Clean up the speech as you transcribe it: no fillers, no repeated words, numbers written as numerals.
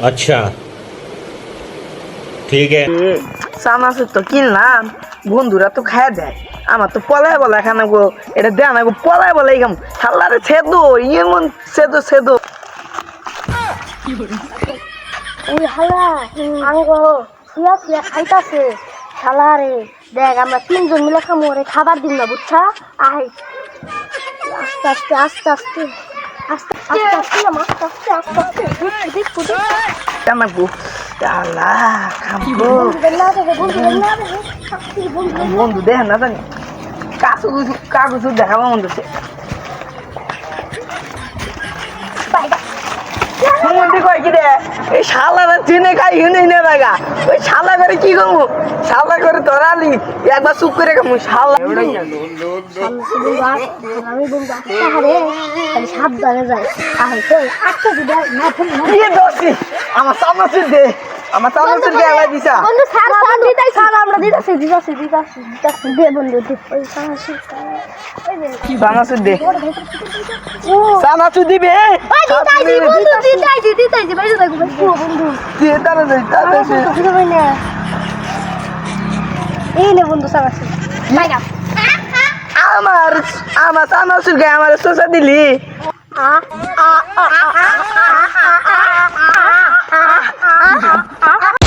अच्छा ठीक है। চানাচুর তো কিনলাম, বন্ধুরা তো খায় দেয়, আমার তো পলায় বলা খানা গো, এটা দেয় না গো, পলায় বলে এরকম হাল্লারে ছেদো, এমন ছেদো ছেদো। ওই হালা আঙ্গো শুয়া শুয়া খাইতাছে শালা রে। দেখ আমরা তিনজন মিলে খামো, রে খাবার দিন না বুঝছা। আই আস্তে আস্তে আস্তে আস্তে আস্তে আস্তে আস্তে না আস্তে আস্তে আস্তে আস্তে দেখ দেখ কেনা গো আল্লাহ খাবো। বন্ধু দেখ না জানি কাগজ দেখাবো বন্ধু মন্দির কয় কি রে এই শালারা চিনে খাই হিনে হিনে দেখা ওই শালা করে কি করবো, শালা করে ধরালি একবার চুপ করে খাবো শালা। আমি বন্ধু আরে সাবধানে যায়। আহে তো আটটা যদি না দিয়ে দোষী আমার চামচের দে, আমার চামচের গেলা দিছা বন্ধু স্যার স্যার দিতাই স্যার আমরা দিতাছি দিতাছি দিতাছি দিতাছি দে বন্ধু দে ওই সাহসী ওই দে চামচের দে, ও চামচ দিবে দিতাইছি বন্ধু দিতাইছি বাইরে দেখো বন্ধু দিয়ে তারা যাই তারা এই নে বন্ধু সাবাসি বাইগা আমার আমার চামচের গায়ে আমার শোষা দিলি। আ আ আ আ আ আ আ আ আ